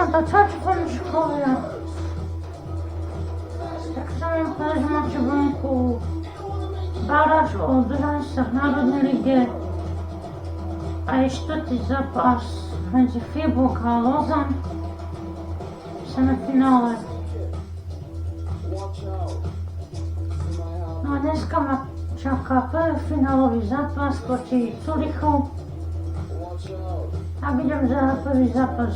to co ci policzkowie? Tak samo koleś macie vonku baraž o udržanie sa v Národnej lige a je štvrtý zápas medzi Finále a Lausanne v semifinále. No a dneska ma čaká prvý finálový zápas proti Zürichu. Tak idem za prvý zápas.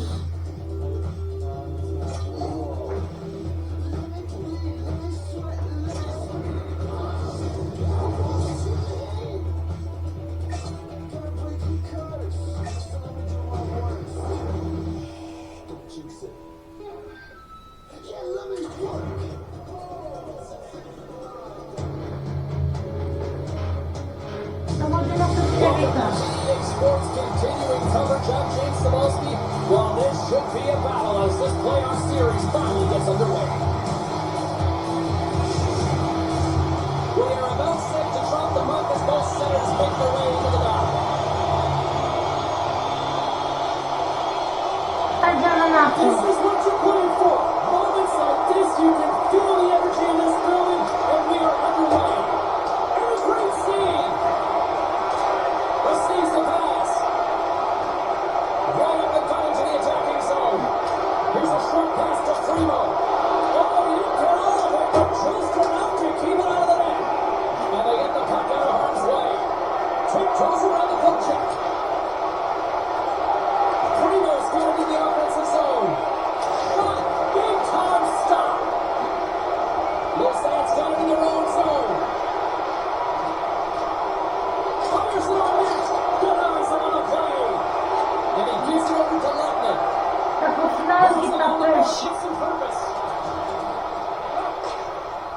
Sports continuing coverage of James Cebulski. Well, this should be a battle as this playoff series finally gets underway. We are about set to drop the mark as both centers make their way into the dock. This is what you're playing for. Moments like this, you can feel the energy in this building, and we are underway. And a great scene. Receives the pass. Right up the gut into the attacking zone. Here's a short pass to Primo. Oh, you get all of it, but just enough to keep it out of the net. And they get the puck out of harm's way. Tiptoes around the poke check. Primo's going to the offensive zone. Shot. Big time stop. Lausanne's got it in their own zone. Fires it on net. Denies him on the play. And he gives it over to Lutman. Shifts in purpose.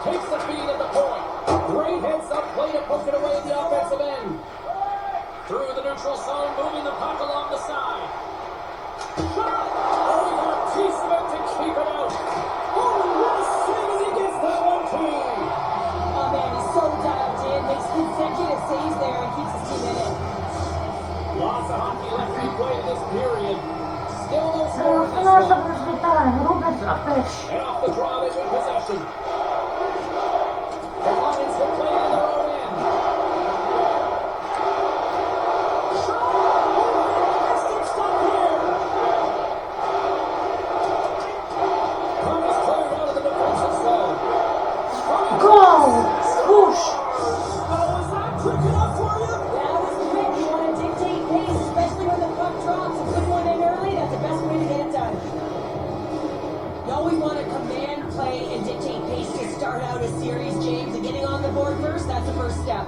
Takes the feed at the point. Great heads up play to poke it away at the offensive end. Through the neutral zone, moving the puck along the side. Shot! Oh, he got a piece of it to keep it out. Oh, what a swing as he gets that one too. Oh man, he's so dialed in, makes consecutive saves there and keeps his team in it. Lots of hockey left to be played in this period. Still no No, score in this Finále sa one. prezlietala, Rubec a Peš. And off the draw, they win possession. The Lions will play it in their own end. Shot! Oh, fantastic stop here! Puck is cleared out of the defensive zone. Gol! Push! Oh, is that quick enough for you? That was quick, you want to dictate pace, especially when the puck drops. A good one in early, that's the best way to get it done. You always want to command play and dictate pace to start out a series, James, and getting on the board first, that's the first step.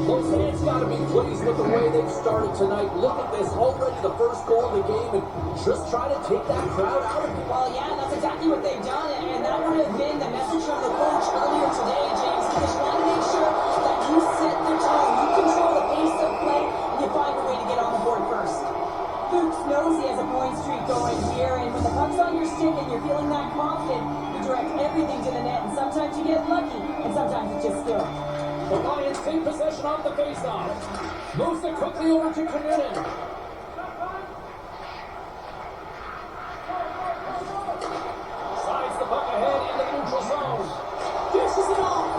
Lausanne's got to be pleased with the way they've started tonight. Look at this, already the first goal of the game, and just try to take that crowd out of it. Well, yeah, that's exactly what they've done, and that would have been the message from the coach earlier today, James, because you want to make sure that you set the tone, you control the pace of play, and you find a way to get on the board first. Fuchs knows he has a point streak going here, and when the puck's on your stick and you're feeling that confident, you direct everything to the net, and sometimes you get lucky, and sometimes it's just skill. The Lions take possession off the faceoff. Moves it quickly over to Communin. Sides the puck ahead into the neutral zone. Dishes it off.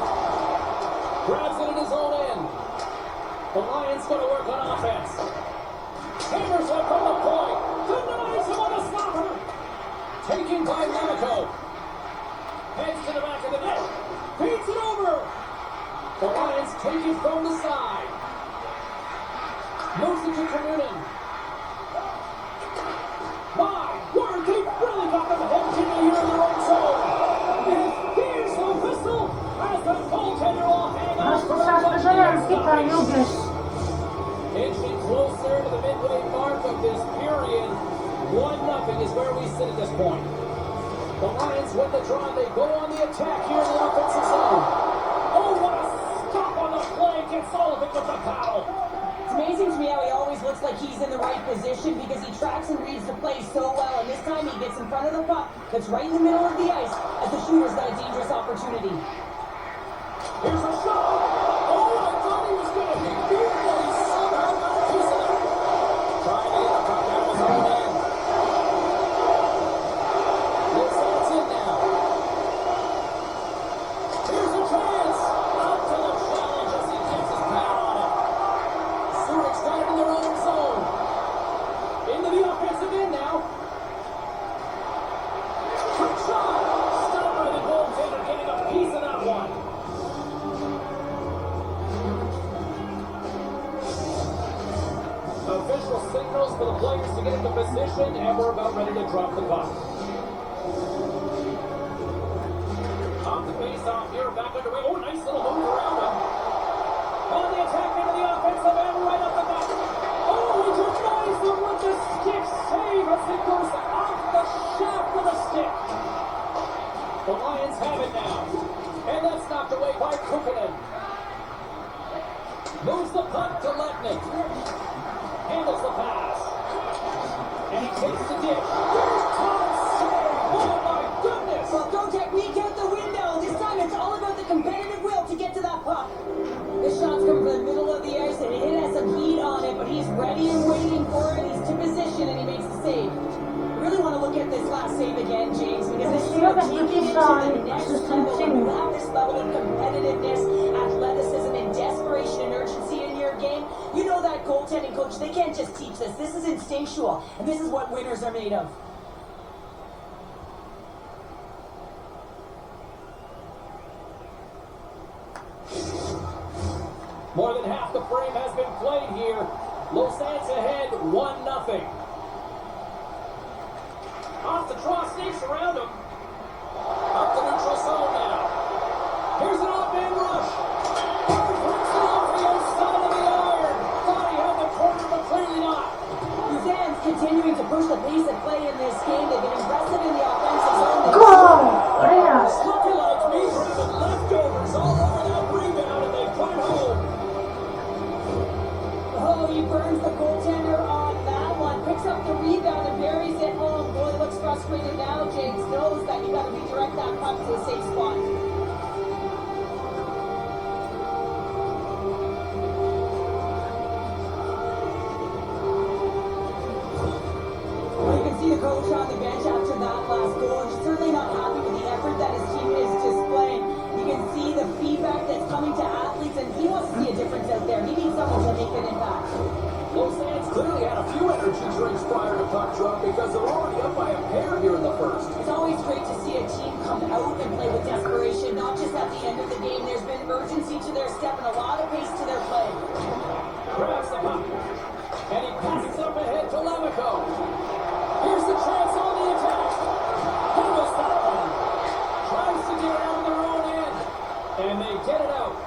Grabs it in his own end. The Lions going to work on offense. Hammers it from the point. Denies him on a stopper. Taken by Monaco. Heads to the back of the net. Feeds it over. The Lions take it from the side. Moves it to Communin. My word, they really got them hooked in here in their own zone. And here's the whistle as the goaltender will hang on for a touchdown. Inching closer to the midway mark of this period. 1-0 is where we sit at this point. The Lions win the draw. They go on the attack here in the offensive zone. Oh, what a stop on the play. Gets all of it with the paddle. It's amazing to me how he always looks like he's in the right position because he tracks and reads the play so well, and this time he gets in front of the puck that's right in the middle of the ice as the shooter's got a dangerous opportunity. Here's position, and we're about ready to drop the puck. Off the face-off here, back underway. Oh, nice little move around him. On the attack into the offensive end, right up the back. Oh, he denies him with the stick save as it goes off the shaft of the stick. The Lions have it now. And that's knocked away by Kukunen. Moves the puck to Letnick. Handles the pass. And he takes the dish. Here's Todd's save. Oh my goodness. Well, throw technique out the window. This time it's all about the competitive will to get to that puck. The shot's coming from the middle of the ice and it has some heat on it, but he's ready and waiting for it. He's to position and he makes the save. I really want to look at this last save again, James, because this is about taking it to the next level. When you have this level of competitiveness, athleticism, and desperation and urgency in your game, you know that goaltending coach, they can't just teach this. This is instinctual, and this is what winners are made of. More than half the frame has been played here. Lausanne's ahead 1-0. Off the draw, snakes around him. Up the neutral zone now. Here's an off-man rush. Breaks it off the outside of the iron. Thought he had the corner, but clearly not. Lausanne's continuing to push the pace of play in this game. They've been impressive in the offensive zone. Goal! Yes. Looking like me, grabbing leftovers all over that rebound, and they put it home. Oh, he burns the goaltender on that one. Picks up the rebound and buries it home. Boy, looks frustrated now. James knows that you got to redirect that puck to a safe spot. Well, you can see the coach on the bench after that last goal. He's certainly not happy with the effort that his team is displaying. You can see the feedback that's coming to athletes, and he wants to see a difference out there. He needs someone to make an impact. Lausanne's clearly had a few energy drinks prior to puck drop because they're already up by a pair here in the first. It's always great to see a team come out and play with desperation, not just at the end of the game. There's been urgency to their step and a lot of pace to their play. Grabs the puck. And he passes up ahead to Lemico. Here's the chance on the attack. Handles that one. Tries to get out of their own end. And they get it out.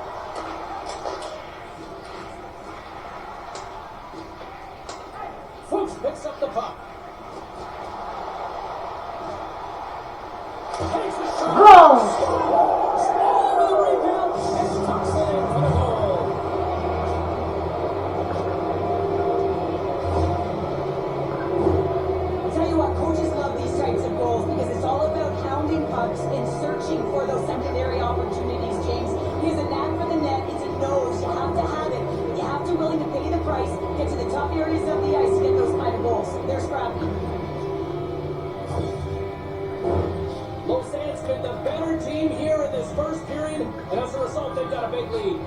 Fuchs picks up the puck. Takes a shot. Goal! Scores! All over the rebound and tucks it in for the goal. I tell you what, coaches love these types of goals because it's all about hounding pucks and searching for those secondary opportunities, James. He has a knack for the net. It's a nose. You have to have it. You have to be willing to pay the price, get to the top areas of the ice to get those kind of goals. They're scrappy. Lausanne's been the better team here in this first period, and as a result, they've got a big lead.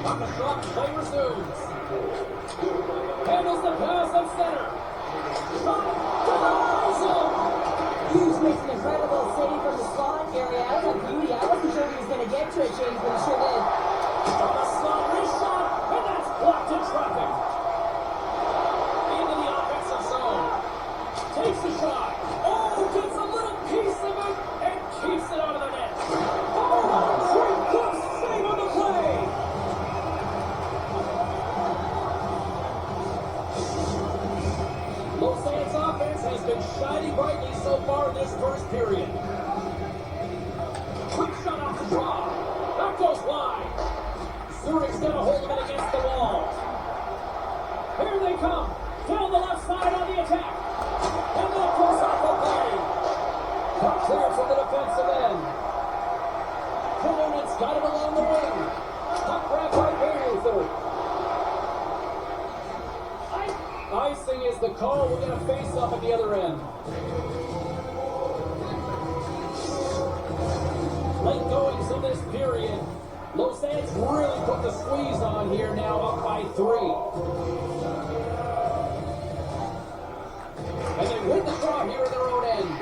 On the shot, play resumes. Handles the pass at center. Shot to the horizon. Hughes makes an incredible save from the slot area. That's a beauty. I wasn't sure he was going to get to it, James, but he sure did. On the slot, reshot, and that's blocked in traffic. Into the offensive zone. Takes the shot. Oh, gets a little piece of it and keeps it out of the net. Oh, great good save on the play. Lausanne's offense has been shining brightly so far in this first period. Quick shot off the draw. That goes wide. Zurich's got a hold of it against the wall. Here they come. Down the left side on the attack. And that goes off the play. Puck clear from the defensive end. Kukunen's got it along the wing. Puck grab by Bayreuther. Icing is the call. We'll get a face-off at the other end. Late goings of this period. Lausanne's really put the squeeze on here, now up by 3. And they win the draw here in their own end.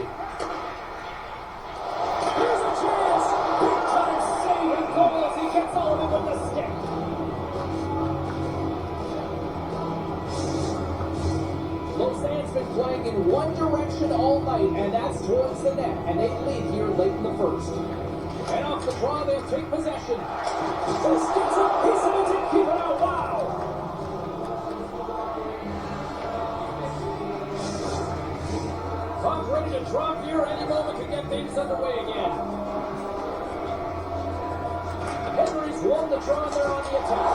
Here's a chance. Big time save and goal as he gets all of it with the stick. in one direction all night, and that's towards the net. And they lead here late in the first. And off the draw, they'll take possession. Just gets a piece of it to keep it out. Wow! Puck ready to drop here. Any moment can get things underway again. Henry's won the draw there on the attack.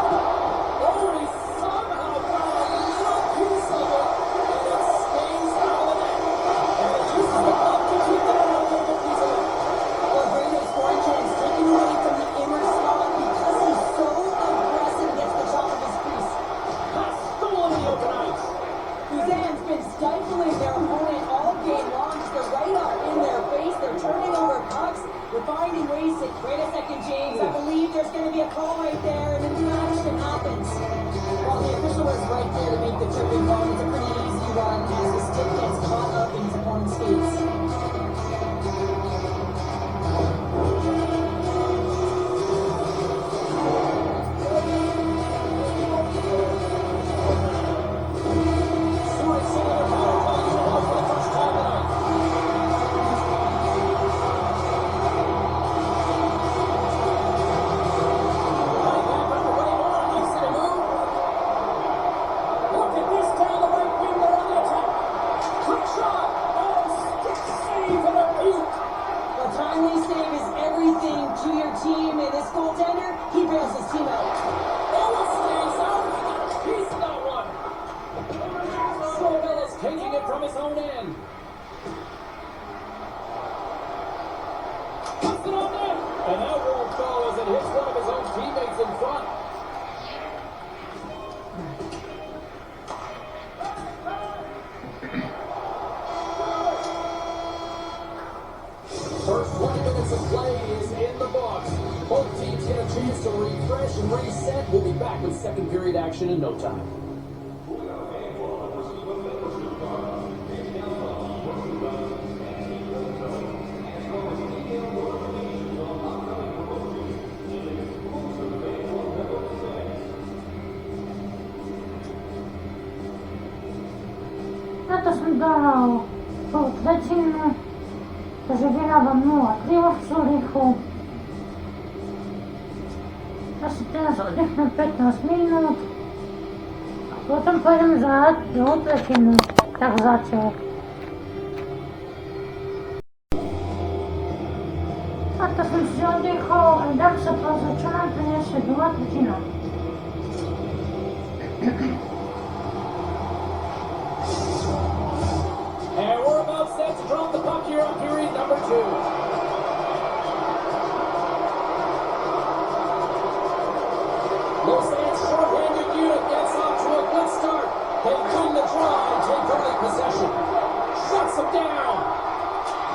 Oh, he somehow got a little piece of it, and it stays out of the net. And it uses the puck to keep it out of the piece of it. Well, Brady's scoring chance taken away from the inner slot because he's so aggressive against the top of his crease. Pass stolen in the open ice. Lausanne's been stifling their opponent all game long. They're right up in their face. They're turning over pucks. They're finding ways to create a second chance. I believe there's going to be a call right there, and a new action happens. Well, the official was right there to make the tripping call. It's a pretty easy one as the stick gets caught up in his opponent's skates. Zürich setting their power play unit up for the first time tonight. Right back underway. Moore makes it a move. Look at this down the right wing there on the attack. Quick shot. Oh, stick save and a puke. A timely save is everything to your team, and this goaltender, he bails his team out. Oh, it stays out. He got a piece of that one. Strobel is taking it from his own end. Puts it on net. And that won't go as it hits one of his own teammates in front. First 20 minutes of play is in the books. Both teams get a chance to refresh and reset. We'll be back with second period action in no time. Это сандал полтретину, заживляvam 0-3 v Zürichu. Asi teraz oddechnú 15 minút a potom pôjdem zahrať druhú tretinu. Tak zatiaľ. A to som si oddechol a dám sa pozrieť, čo nám priniesie druhá tretina. And we're about set to drop the puck here on period number 2. Lausanne's short-handed unit gets off to a good start. They win the draw and take early possession. Shuts him down.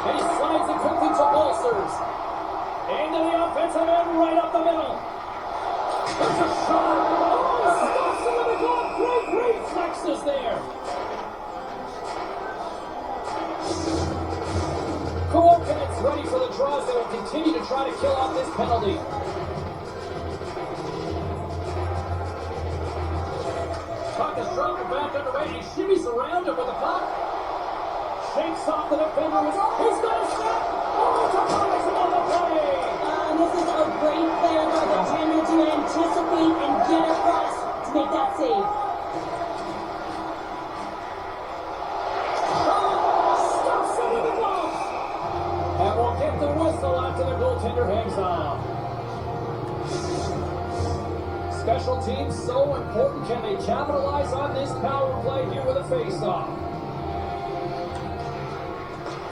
And he slides it quickly to Bolsters. Into the offensive end right up the middle. There's a shot. Oh, stops him in the glove. Great reflexes there. Cooped's ready for the draws. They will continue to try to kill off this penalty. Puck is dropped back underway. He shimmies around it with the puck. Shakes off the defender. He's got a shot. Oh, it's a nice on the play. And this is a great play by the defender to anticipate and get across to make that save. Stops it in the glove. And we'll get the whistle after the goaltender hangs on. Special teams so important. Can they capitalize on this power play here with a face-off?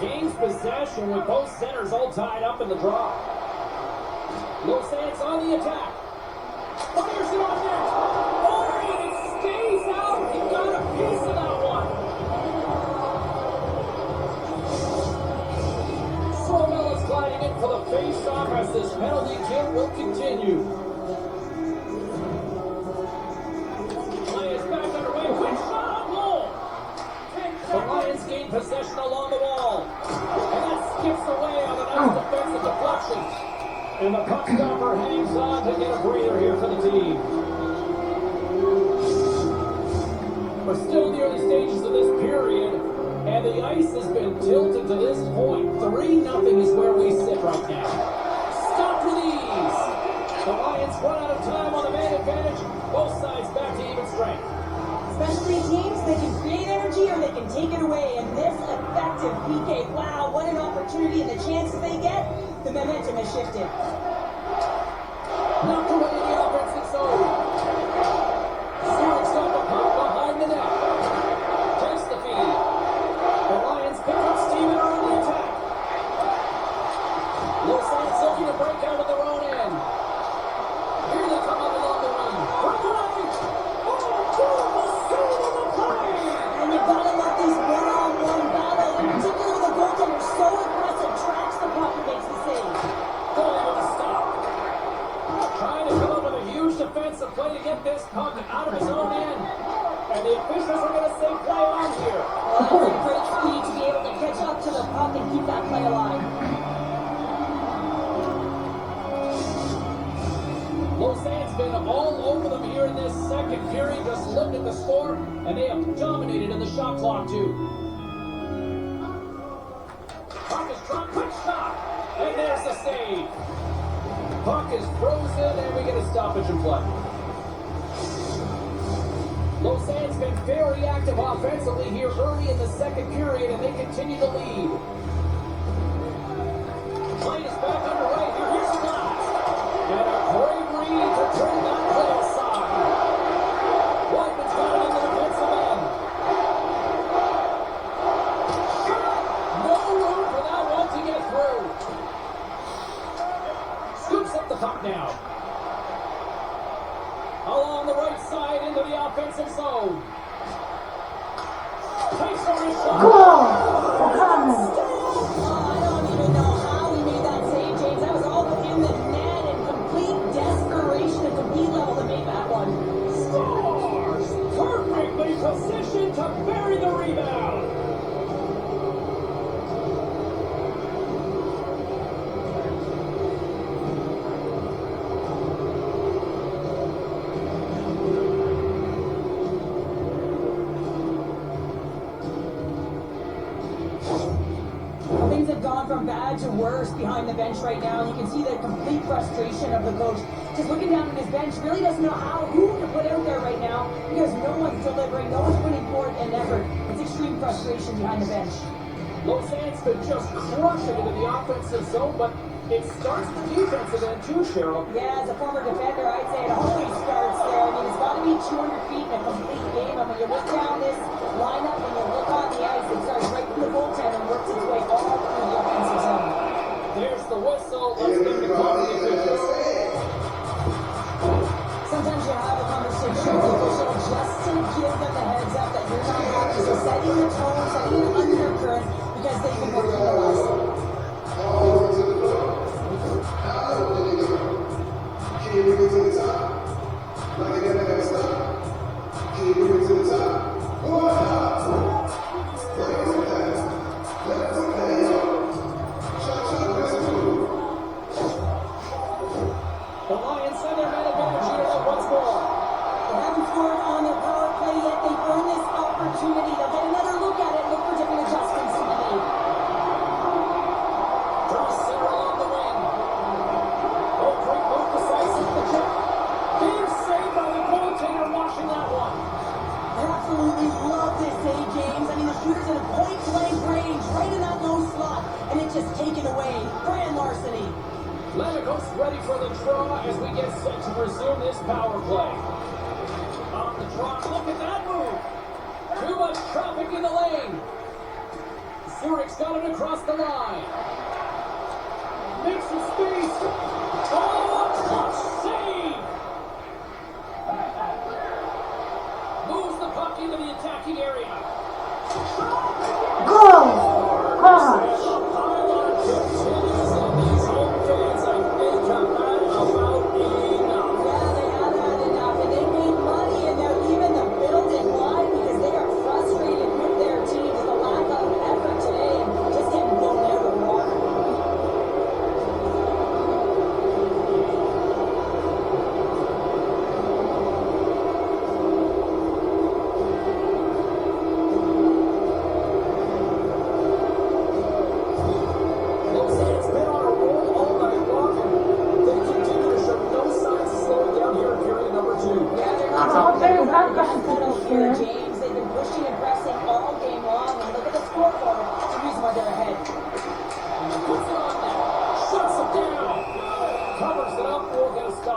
Gains possession with both centers all tied up in the draw. Lausanne's on the attack. Fires it on net. Oh, and it stays out. He got a piece of that one. Strobel is gliding in for the face-off as this penalty kill will continue. Play is back underway. Quick shot on goal. The Lions gain possession along the wall. And that skips away on a nice defensive deflection. And the puck stopper hangs on to get a breather here for the team. We're still in the early stages of this period. And the ice has been tilted to this point. 3-0 is where we sit right now. Stop with ease. The Lions run out of time on the man advantage. Both sides back to even strength. Especially teams, they can create energy or they can take it away. And this effective PK, wow, what an opportunity, and the chances they get, the momentum has shifted. Knocked away in the offensive zone. Zurich's got the puck behind the net. Takes the feed. The Lions pick up steam and are on the attack. Lausanne's looking to break out of their own end. Here they come up along the wing. Right! Oh, beautiful save on the play! And you've got to love these one-on-one battles, in particular with the goaltender, so aggressive, tracks the puck and makes the save. Goalie with a stop. Trying to come up with a huge defensive play to get this puck out of his own end. And the officials are going to say play on here. Well, that's a great speed to be able to catch up to the puck and keep that play alive. Lausanne's been all over them here in this second period. Just look at the score, and they have dominated in the shot clock too. Puck is dropped, quick shot, and there's the save. Puck is frozen, and we get a stoppage in play. Lausanne's been very active offensively here early in the second period, and they continue to lead. Play is back underway here. Here's the blast. And a great read to turn that play aside. Whiteman's got it in the defensive end. No room for that one to get through. Scoops up the puck now. Along the right side into the offensive zone. Takes for his shot. Goal! I don't even know how he made that save, James. That was all within the net and complete desperation and complete level to make that one. Scores! Perfectly positioned to bury the rebound. Things have gone from bad to worse behind the bench right now, and you can see the complete frustration of the coach. Just looking down at his bench, really doesn't know who to put out there right now because no one's delivering, no one's putting forth an effort. It's extreme frustration behind the bench. Lausanne's been just crushing into the offensive zone, but it starts the defensive end too, Cheryl. Yeah, as a former defender, I'd say it always starts there. I mean, it's got to be 200 feet in a complete game. And when you look down this lineup, when you look on the ice, it starts right from the goaltender and works its way all through the offensive zone. There's the whistle. Let's give the call to the officials. Sometimes you have a conversation with the official just to give them the heads up that you're not happy. So setting the tone, setting the undercurrent, because they've been working the last. Can you bring it to the top? Like it never stop. Can you bring it to the top? The Lions send their man advantage here once more. They haven't scored on their power play yet. They've earned this opportunity. They'll get another look at it, look for different adjustments to be made. Draw center along the wing. Oh, great move decisive the check. Game saved by the goaltender washing that one. I absolutely love this save, James. I mean, the shooter's in a point-blank range, right in that low slot, and it's just taken away. Grand larceny. Lennox ready for the draw as we get set to resume this power play. On the draw, look at that move. Too much traffic in the lane. Zurich's got it across the line. Makes some space. Oh, clutch save. Moves the puck into the attacking area. Goal! Gosh!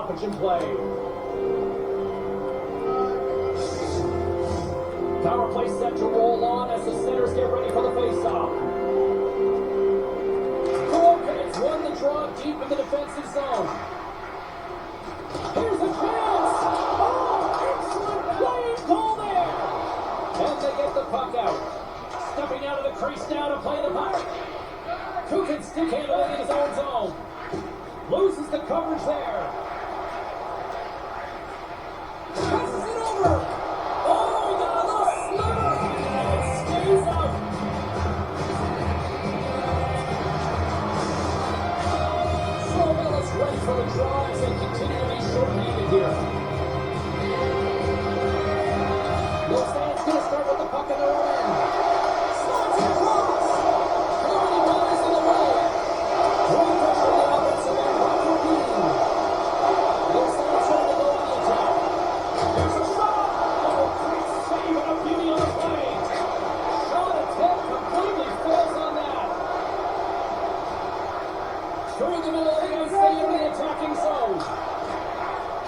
stoppage in play. Power play set to roll on as the centers get ready for the face-off. It's won the draw deep in the defensive zone. Here's a chance! Oh, excellent play and goal there! And they get the puck out. Stepping out of the crease now to play the puck. Kukin stick handling in his own zone. Loses the coverage there. Passes it over. Oh, he got a little sliver. And it stays out. Is ready for the draw as they continue to be short-handed here. Lausanne's going to start with the puck in their own end. Slides it across. Clearly Myers in the way. Throwing pressure on the offensive end. Lausanne's trying to go on the attack. There's a shot. Oh, great save and a beauty on the play. Shot attempt completely fails on that. Through the middle of the ice, stay in the attacking zone.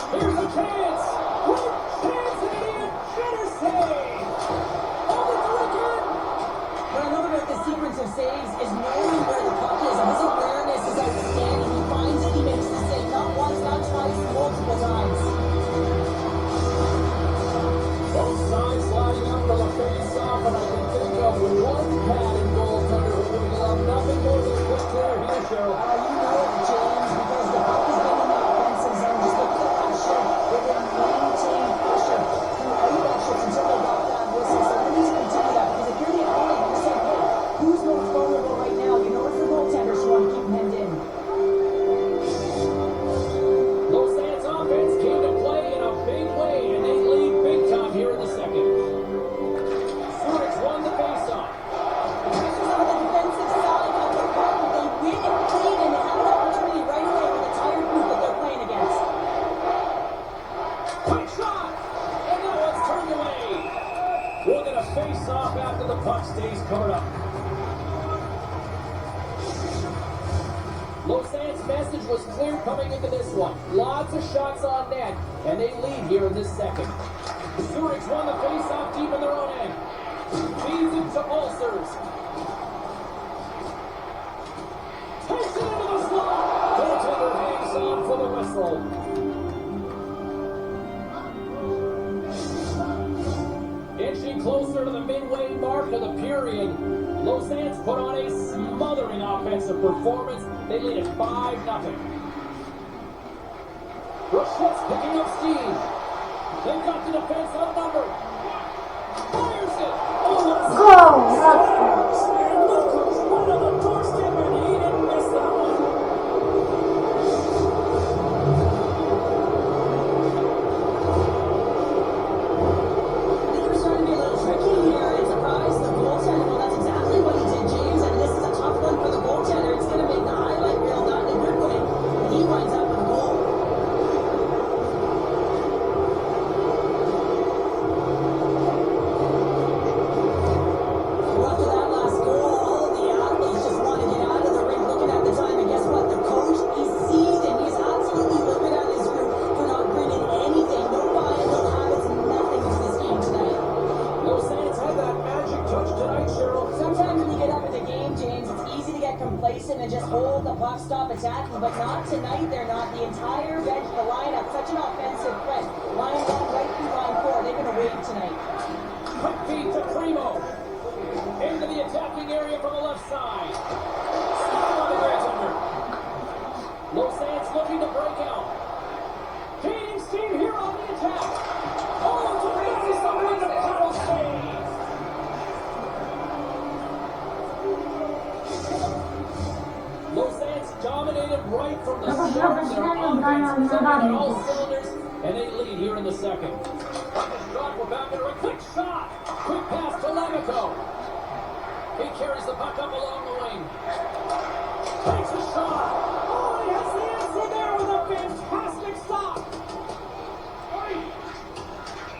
Here's a chance. Great chance, and Ian Jenner save. Over to again. What I love about this sequence of saves is knowing where the puck is, and his awareness is outstanding. He finds it, he makes the save, not once, not twice, multiple times. Both sides lining up for the face-off, and I can think of one padded goaltender who would love nothing more than a quick clear here, Cheryl. You know it, James, because the puck has been in the offensive zone. Just look at the pressure. They're going to maintain pressure throughout that shift until they got that whistle. So they need to continue that, because if you're the opponent, you're saying, hey, who's most vulnerable right now? You know it's the goaltender, so you want to keep him hemmed in. Lausanne's offense came to play in a big way, and they lead big time here in the second. Zürich won the face-off. Pressure's on the defensive side of the puck, but they win it clean, and they have an opportunity right away with the tired group that they're playing against. Quick shot! And now it's turned away. We'll get a face-off after the puck stays covered up. Lausanne's message was clear coming into this one. Lots of shots on net, and they lead here in this second. Zürich won the face-off deep in their own end. Feeds it to Ulcers. Takes it into the slot. Goaltender hangs on for the whistle. Inching closer to the midway mark of the period, Lausanne's put on a smothering offensive performance. They lead at 5-0. Rochette's picking up steam. They've got the defense outnumbered. Fires it. Oh, that's Go! and look who's right on the doorstep, and he didn't miss that one. I think we're starting to be a little tricky here and surprise the goaltender. Well, that's exactly what he did, James, and this is a tough one for the goaltender. It's going to make the highlight reel not in a good way. He winds up with a goal. Well, after that last goal, all of the athletes just want to get out of the rink looking at the time, and guess what? The coach is seething. He's absolutely livid at his group for not bringing anything. No buy-in, no habits, nothing to this game tonight. Lausanne's had that magic touch tonight, Cheryl. Sometimes when you get up in the game, James, it's easy to get complacent and just hold the puck, stop attacking, but not tonight. They're not. The entire bench, the lineup, such an offensive threat. Line 1 right through line 4. They're going to wave tonight. Quick feed to Primo. Into the attacking area from the left side. Stop on the goaltender. Lausanne's looking to break out. Gaining steam here on the attack. Oh, it's a fancy somewhere in the paddle save. Lausanne's dominated right from the start. Their offense is on all cylinders, and they lead here in the second. We're back into a quick shot. Quick pass to Lemico. He carries the puck up along the wing. Takes a shot. Oh, he has the answer there with a fantastic stop.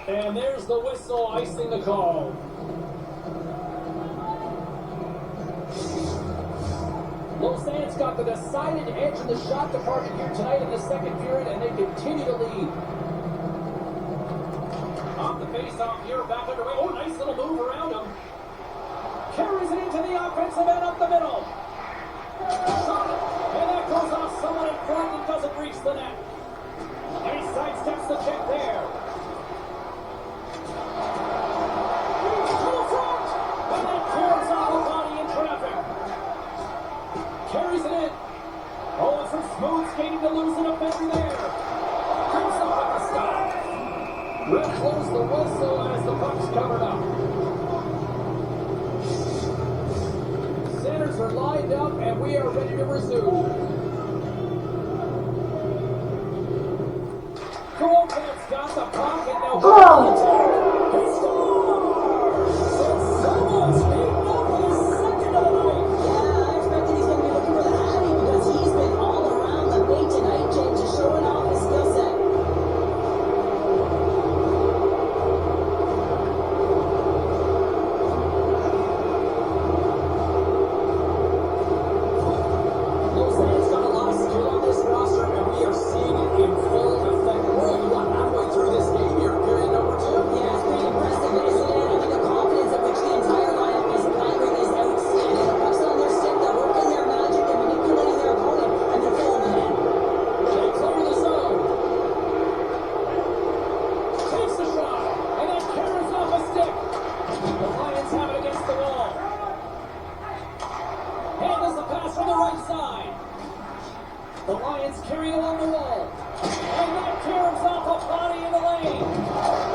And there's the whistle icing the call. Lausanne's got the decided edge in the shot department here tonight in the second period, and they continue to lead. Off the face-off here, back underway. Oh, nice little move around him. Carries it into the offensive end up the middle. Shot, and that goes off someone in front and doesn't reach the net. And he sidesteps the check there. To the front, and that tears off a body in traffic. Carries it in. Oh, it's some smooth skating to lose an offender there. Comes up with the stop. Ref blows the whistle as the puck's covered up. Centers are lined up, and we are ready to resume. Goaltend's got the puck, and they'll go to the attack. He scores! Someone's beaten up for the second of the night. Yeah, I expected he's going to be looking for the hattie because he's been all around the bay tonight, James, just showing off his skill set. Lausanne's got a lot of skill on this roster, and we are seeing it in full effect. We're only, halfway through this game here, period number 2. Yeah, it's pretty impressive, isn't it? I think the confidence at which the entire lineup is playing is outstanding. The puck's on their stick, they're working their magic and manipulating their opponent, and they're filling it in. They clear the zone. Takes the shot, and then carries off a stick. The Lions have it against the wall. Handles the pass from the right side. The Lions carry along the wall. And that tears off a body in the lane. Oh,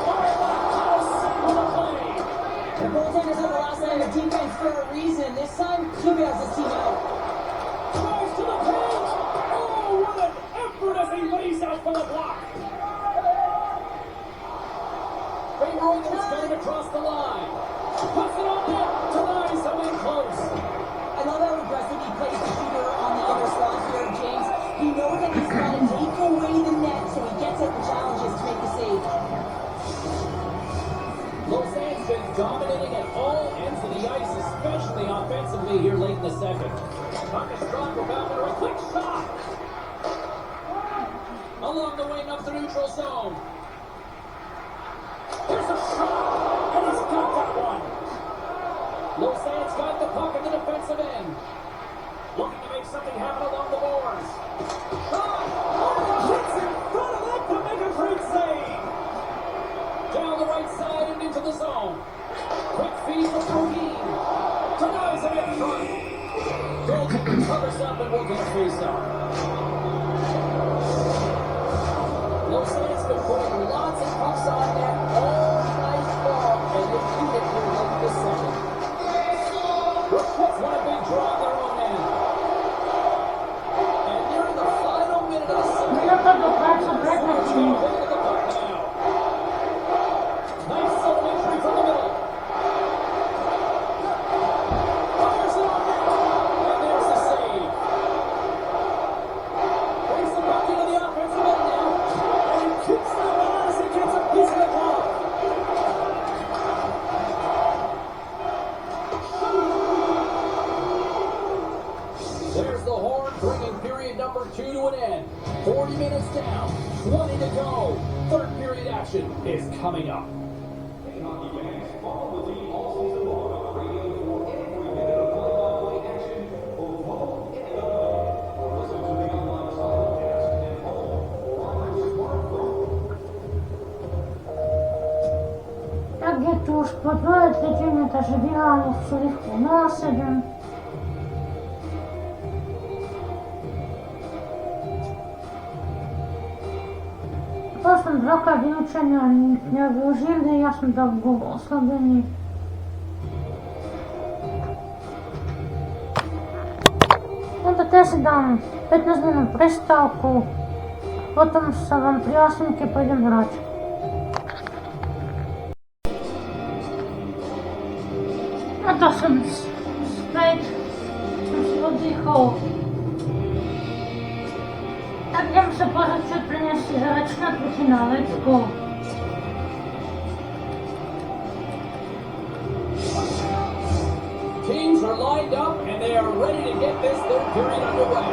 what a house for the play. The goaltenders have the last line of defense for a reason. This time, he bails his team out. Tries to the paint. Oh, what an effort as he lays out for the block. Favorable's getting across the line. Puts it on net. Denies him in close. I love how aggressive he plays the shooter on the other slot here, James. He knows that he's got to take away the net, so he gets it and challenges to make the save. Lausanne's been dominating at all ends of the ice, especially offensively here late in the second. Puck is dropped for back there. A quick shot. Along the wing up the neutral zone. Here's a shot, and he's got that one. Lausanne's got the puck in the defensive end. Looking to make something happen along the boards. Shot! Oh, hits in front of that to make a great save. Down the right side and into the zone. Quick feed from Roheen. Denies it in front. Goaltender covers up and will get a face-off. Lausanne's been putting lots of pucks on net all night long, and they keep it here late in the second. What a big draw on their own end. And nearing the final minute of the second. Nice zone entry from the middle. Fires it on net. And there's the save. Brings the puck into the offensive end now. And he kicks that one as he gets a piece of the puck. There's the horn, bringing period number 2 to an end. 40 minutes down, 20 to go. Third period action is coming up. Tak je tu už po 2 týdny, takže vyhrálo v Zürichu 0-7. To som dvakrát vylúčený, ale nevyužili, ja som dal gól oslabený. Tento test si dám 15 minút prestávku, potom sa vám prihlásim, keď pôjdem hrať. A to som späť, som si oddychol. Tak idem sa pozrieť, čo prinesie hráč na finále. Let's go. Teams are are lined up, and they are ready to get this third period underway.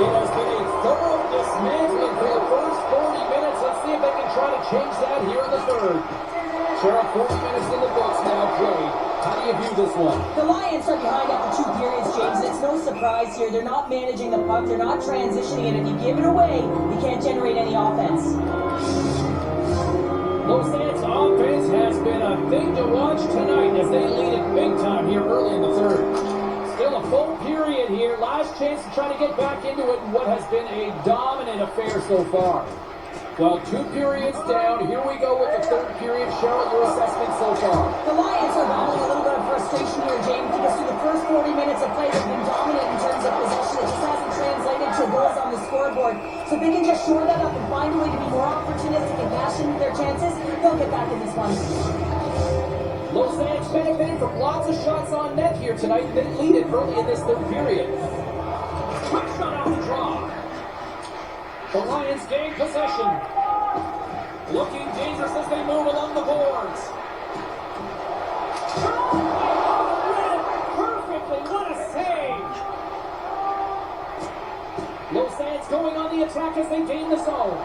It has been a thorough dismantling for the first 40 minutes. Let's see if they can try to change that here in the third. Sheriff, 40 minutes in the books now played. How do you view this one? The Lions are behind after 2 periods, James. It's no surprise here. They're not managing the puck. They're not transitioning it. If you give it away, you can't generate any offense. Lausanne's offense has been a thing to watch tonight as they lead it big time here early in the third. Still a full period here. Last chance to try to get back into it in what has been a dominant affair so far. Well, 2 periods down. Here we go with the third period. Cheryl, your assessment so far? The Lions are battling a little bit of frustration here, James, because through the first 40 minutes of play, they've been dominant in terms of possession. It just hasn't translated to goals on the scoreboard. So if they can just shore that up and find a way to be more opportunistic and cash into their chances, they'll get back in this one. Lausanne's benefited from lots of shots on net here tonight. They lead it early in this third period. Quick shot off the draw. The Lions gain possession. Looking dangerous as they move along the boards. Perfectly, what a save! Lausanne's going on the attack as they gain the zone.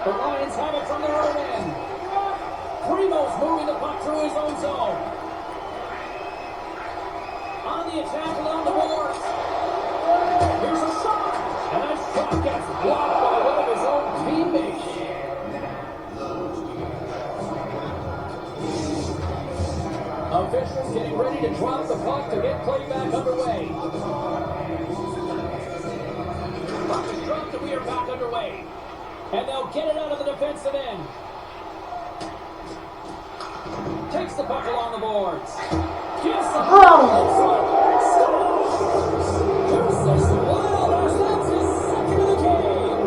The Lions have it from their own end. Primo's moving the puck through his own zone. On the attack along the boards. Here's a shot. And that shot gets blocked by one of his own teammates. Officials getting ready to drop the puck to get play back underway. Puck is dropped and we are back underway. And they'll get it out of the defensive end. Takes the puck along the boards. Gives the puck. That's his second of the game.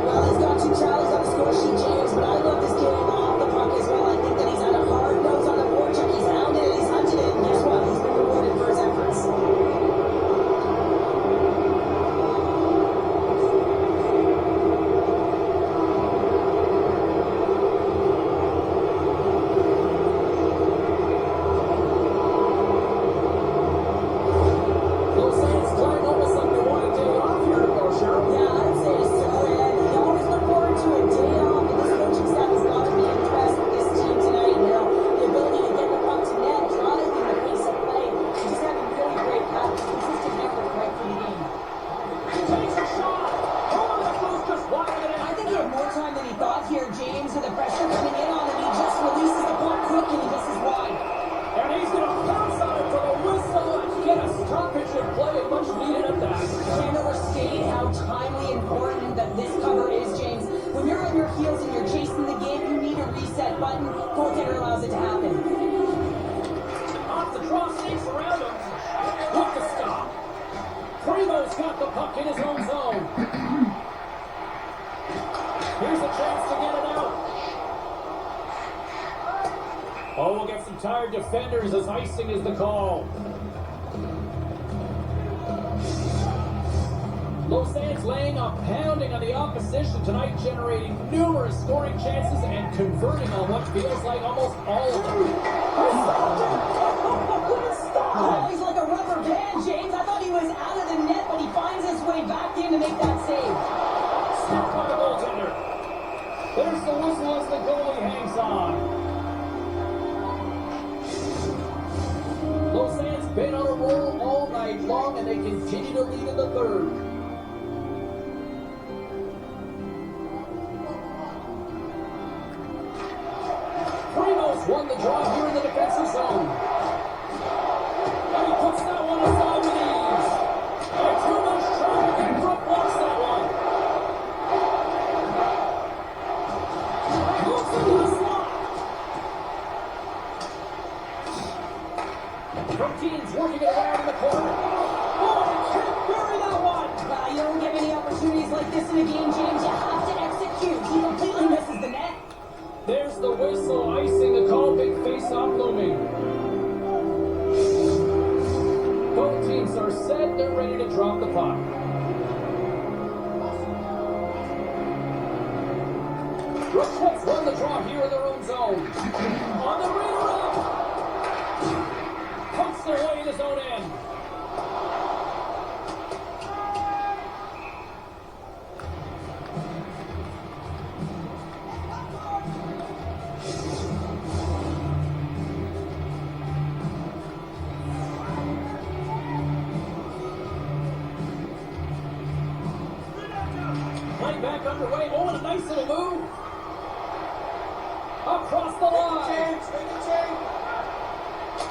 Well, he's got 2 tries on the score sheet, James, but I love this game off the puck as well. I think that he's had a hard nose on the forecheck. He's hounded it, he's hunted it, and guess what? He's been rewarded for his efforts. Lausanne's playing almost like they want a day off here, or Cheryl. Yeah, I'd say so. And you always look forward to a day off, and this coaching staff has got to be impressed with this team tonight. You know, the ability to get the puck to net, driving the pace of play, and just having really great consistent effort right through the game. Takes a shot. Oh, that goes just wide of the net. I think he had more time than he thought here, James, with the pressure coming in on him. He just releases the puck quick and he misses wide. And he's going to pounce on it for the whistle and get a stoppage in play, and much needed at that. Can't overstate how timely important that this cover is, James. When you're on your heels and you're chasing the game, you need a reset button. Goaltender allows it to happen. Off the draw, sneaks around him. With the stop. Primo's got the puck in his own zone. Here's a chance to get it out. Oh, we'll get some tired defenders as icing is the call. Lausanne's laying a pounding on the opposition tonight, generating numerous scoring chances and converting on what feels like almost all of them. Oh, he's like a rubber band, James. I thought he was out of the net, but he finds his way back in to make that save. Snap by the goaltender. There's the whistle as the goalie hangs on. Lausanne's been on a roll all night long, and they continue to lead in the third. Primo's won the draw here in the defensive zone. And he puts that one aside with ease. And too much traffic and Brook blocks that one. Moves into the slot. Proteins working it around in the corner. Oh, he can't bury that one. You don't get many opportunities like this in a game, James. You have to execute. He completely misses the net. There's the whistle, icing the call, big face-off looming. Both teams are set, they're ready to drop the puck. Brooklyn's won the draw here in their own zone. On the redirect, inside his own end. Play back underway. Oh, and a nice little move. Across the line.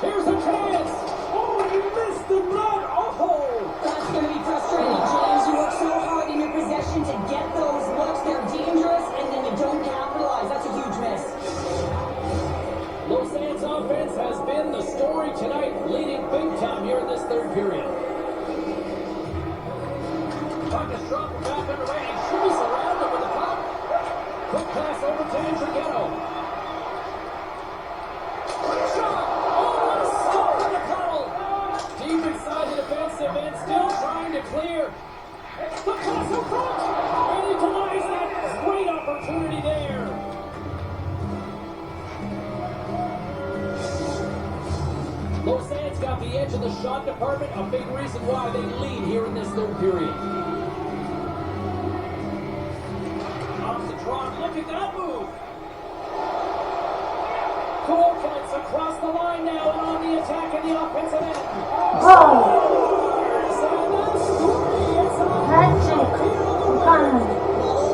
Here's a chance. Oh, he missed the net. Oh. That's going to be frustrating, James. You work so hard in your possession to get those looks. They're dangerous, and then you don't capitalize. That's a huge miss. Lausanne's offense has been the story tonight, leading big time here in this third period. Puck is dropped back underway, and shoots around him with the puck. Quick pass over to Andrighetto. Shot! Oh, what a stop in the tunnel! Deep inside the defensive end, still trying to clear. The pass in front! And he denies that. Great opportunity there. Lausanne's got the edge of the shot department, a big reason why they lead here in this third period. Off the draw, look at that move. Goaltenders across the line now and on the attack in the offensive end. Well,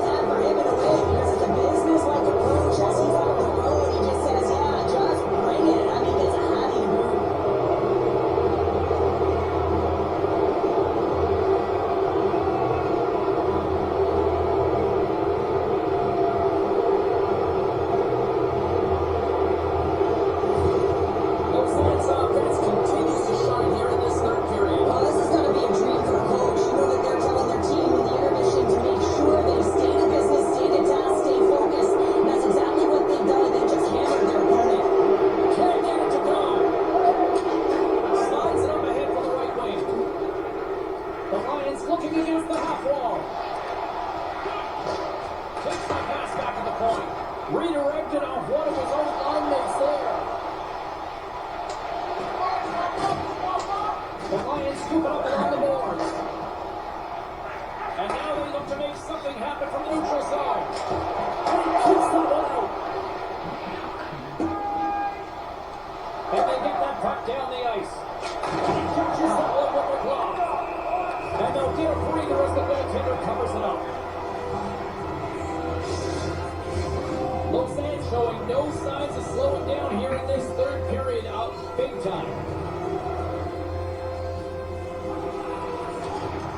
that for him in a way, because it's a business-like approach. As he's out on the road, he just says, yeah, just bring it. I mean, it's a heavy move. Lausanne's offense continues to shine here in this third period. Well, this is going to be a dream for a coach. You know that they're telling their team in the intermission to make sure they stay to business, stay to task, stay focused. And that's exactly what they've done. They just hammered their opponent. Can't get it to go. Slides it up ahead for the right wing. The Lions looking against the half wall. Takes the pass back to the point. Redirected off one of his own line mates there. The Lions scoop it up along the boards. And now they look to make something happen from the neutral zone. And he kicks that one out. And they get that puck down the ice. And he catches that one with the glove. And they'll get a breather as the goaltender covers it up. Lausanne showing no signs of slowing down here in this third period out big time.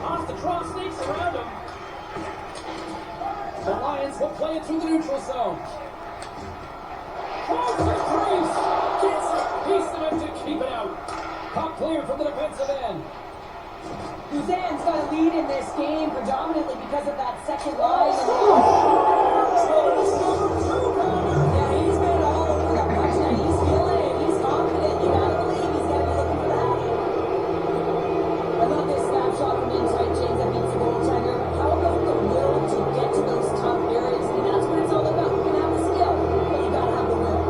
Off the draw, sneaks around him. The Lions will play it through the neutral zone. Falls to the crease. Gets a piece of it to keep it out. Puck cleared from the defensive end. Lausanne's got a lead in this game predominantly because of that second line. Yeah, he's been all over the puck tonight. He's feeling it. He's confident. You gotta believe he's gotta be looking for that. I love this snapshot from inside, James, that beats the goaltender. How about the will to get to those tough areas? I mean, that's what it's all about. You can have the skill, but you gotta have the will.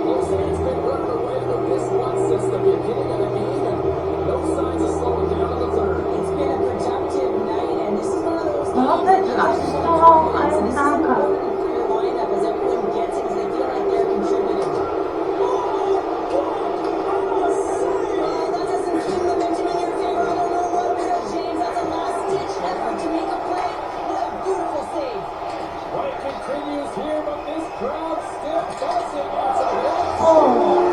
Lausanne's been running away with this one since the beginning of the game, and no signs of slowing down in the third. It's been a productive night, and this is one of those No, games but that I you still just don't- want to I win. This is don't know. important for your lineup as everyone gets it, because they feel like they're contributing. Well, that doesn't swing the momentum in your favor. I don't know what will, James. That's a last-ditch effort to make a play. What a beautiful save. Fight continues here, but this crowd still buzzing after the hit. Oh.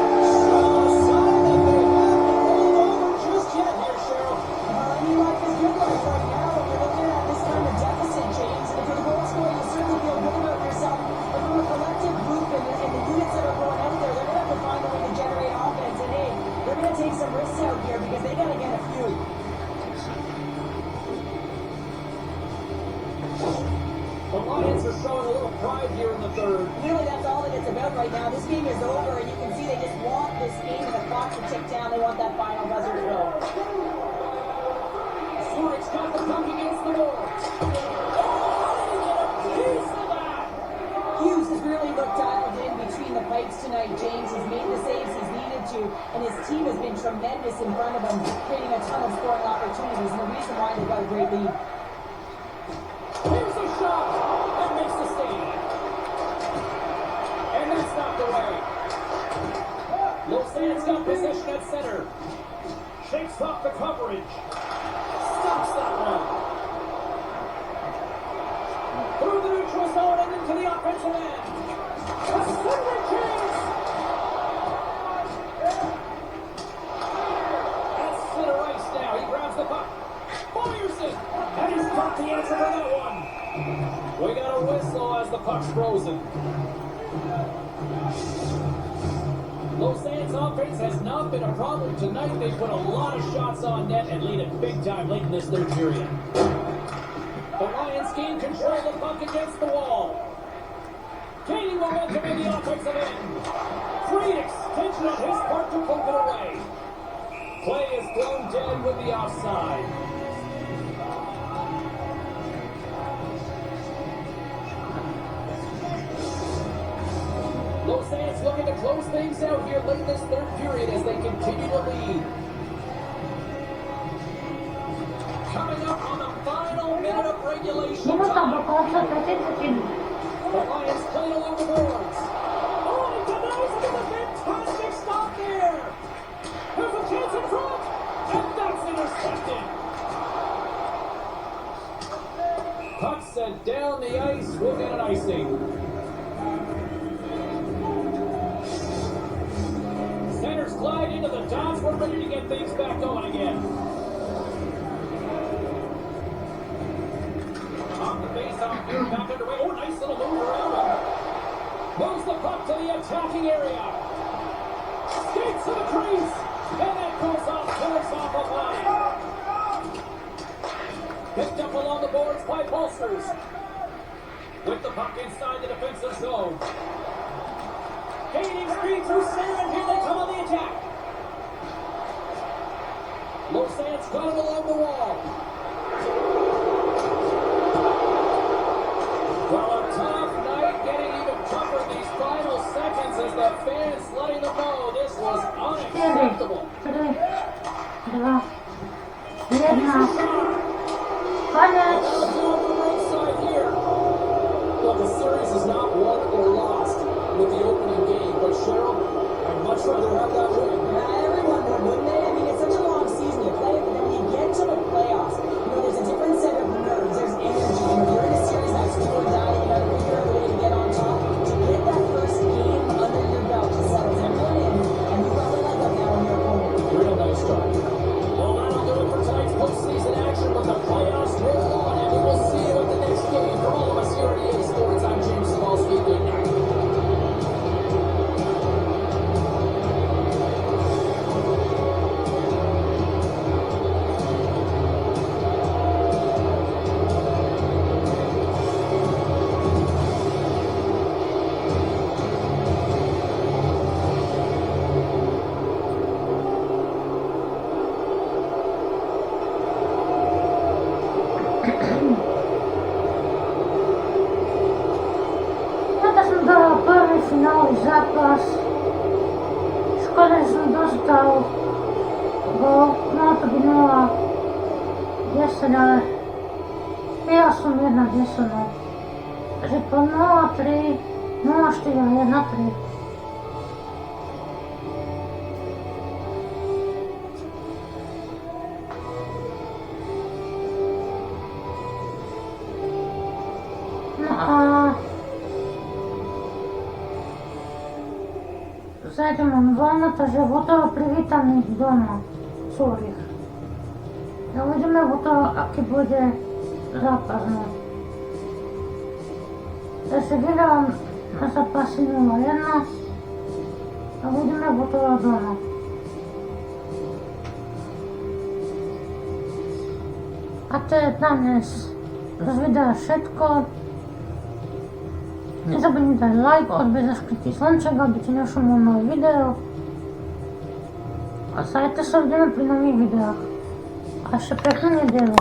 No sign that they have it rolled over just yet here, Cheryl. I mean, life is good life right now, but you're looking at this kind of deficit, James. And if you're the goal scorer, you certainly feel good about yourself. But from a collective group and the units that are going out there, they're going to have to find a way to generate offense. And hey, they're going to take some risks out here because they got to get a few. The Lions are showing a little pride here in the third. Really, that's all that it's about right now. This game is over, and you can see they just want this game and the clock to tick down. They want that final buzzer to go. Zurich's got the puck against the boards. Oh, how did he get a piece of that? Hughes has really looked dialed in between the pipes tonight, James. He's made the saves he's needed to, and his team has been tremendous in front of him, creating a ton of scoring opportunities, and the reason why they've got a great lead. Here's a shot, and makes the save. And that's knocked away. Lausanne's got possession at center. Shakes off the coverage. Stops that one. Through the neutral zone and into the offensive end. A centering chance. That's center ice now. He grabs the puck. Fires it. And he's got the answer for that one. We got a whistle as the puck's frozen. Lausanne's offense has not been a problem tonight. They put a lot of shots on net and lead it big time late in this third period. The Lions gain control of the puck against the wall. Gaining momentum in the offensive end. Great extension on his part to poke it away. Play is thrown dead with the offside. Lausanne's looking to close things out here late in this third period as they continue to lead. Coming up on the final minute of regulation time. The Lions playing along the boards. Oh, he denies it with a fantastic stop there. There's a chance in front, and that's intercepted. Puck sent down the ice. We'll get an icing. Centers glide into the dots. We're ready to get things back going again. Off the face-off here, back underway. Oh, nice little move around him. Moves the puck to the attacking area. Skates to the crease. And that goes off towards off a line. Picked up along the boards by Bolsters. With the puck inside the defensive zone. Gaining speed through center, and here they come on the attack. Lausanne's got him along the wall. Well, a tough night, getting even tougher in these final seconds as the fans letting them know this was unacceptable. Well, the series is not won or lost with the opening game, but Cheryl, I'd much rather have that win. Yeah, everyone would, wouldn't they? I mean, it's such a long season you play, but then when you get to the playoffs, there's a different set of nerves, there's energy. You're in a series that's do or die, you got to figure out a way to get on top. To get that first game under your belt to settle everyone in, and you probably like that now on your opponent. Real nice try. Well, that'll do it for tonight's postseason action, but the playoffs roll on, and we will see you at the next game. For all of us here at EA Sports, I'm James Savalsky. Good night. Finále zápas. Škoda, že som dostal gól, no to by 0-10, ale ja som 1-10, no. Takže po 0-3, 0-4 a 1-3. No a zajtra mám voľno, takže vo toho privítam ich doma, Zürich. A uvidíme vo toho, aký bude zápas, no. Takže vyhrám na zápasy 0-1 a uvidíme vo toho doma. A to je na dnes z videa všetko. Nezabudnite dať like, odbieť zaškrtý zvonček, aby ti nešlo nové video. A zajtra sa vidíme pri nových videách. A ešte peknú nedelu.